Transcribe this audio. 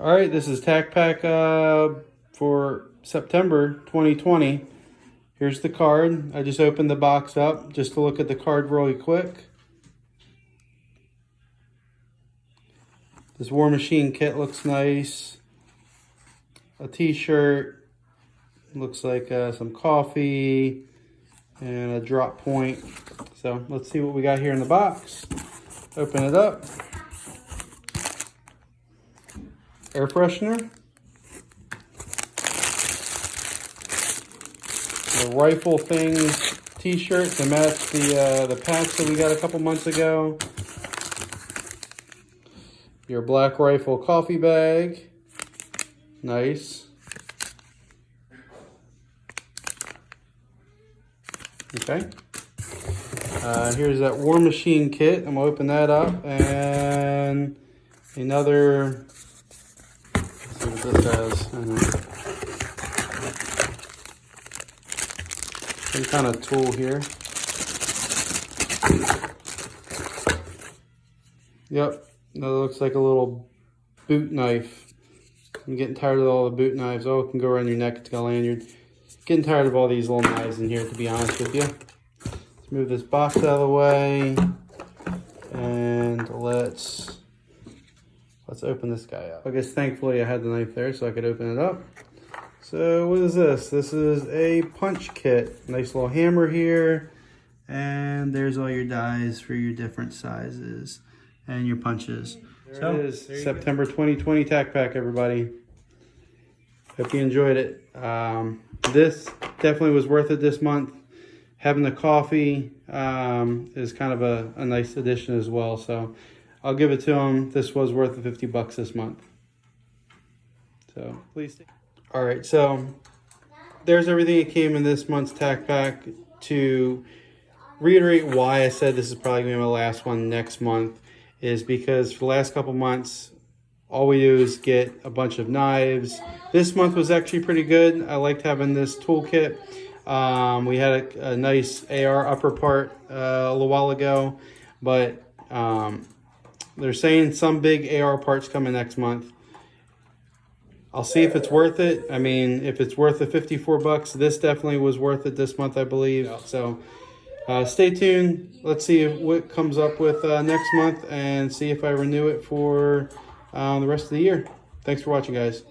All right, this is TacPack for September 2020. Here's the card. I just opened the box up just to look at the card really quick. This War Machine kit looks nice. A t-shirt. Looks like some coffee and a drop point. So let's see what we got here in the box. Open it up. Air freshener. The Rifle Things t-shirt to match the patch that we got a couple months ago. Your Black Rifle coffee bag. Nice. Okay. Here's that War Machine kit. I'm gonna open that up, and another. Let's see what this has. Some kind of tool here. Yep, that looks like a little boot knife. I'm getting tired of all the boot knives. Oh, it can go around your neck. It's got a lanyard. Getting tired of all these little knives in here, to be honest with you. Let's move this box out of the way, and let's open this guy up. I guess thankfully I had the knife there so I could open it up. So what is this? This is a punch kit. Nice little hammer here, and there's all your dies for your different sizes and your punches. So it is September 2020 TacPack, everybody. Hope you enjoyed it. This definitely was worth it this month. Having the coffee is kind of a nice addition as well. So I'll give it to them. This was worth the 50 bucks this month. So please. All right, so there's everything that came in this month's TacPack. To reiterate why I said this is probably going to be my last one next month is because for the last couple months, all we do is get a bunch of knives. This month was actually pretty good. I liked having this toolkit. We had a nice AR upper part a little while ago, but they're saying some big AR parts coming next month. I'll see if it's worth it. I mean, if it's worth the 54 bucks, this definitely was worth it this month, I believe. So stay tuned. Let's see what comes up with next month and see if I renew it for the rest of the year. Thanks for watching, guys.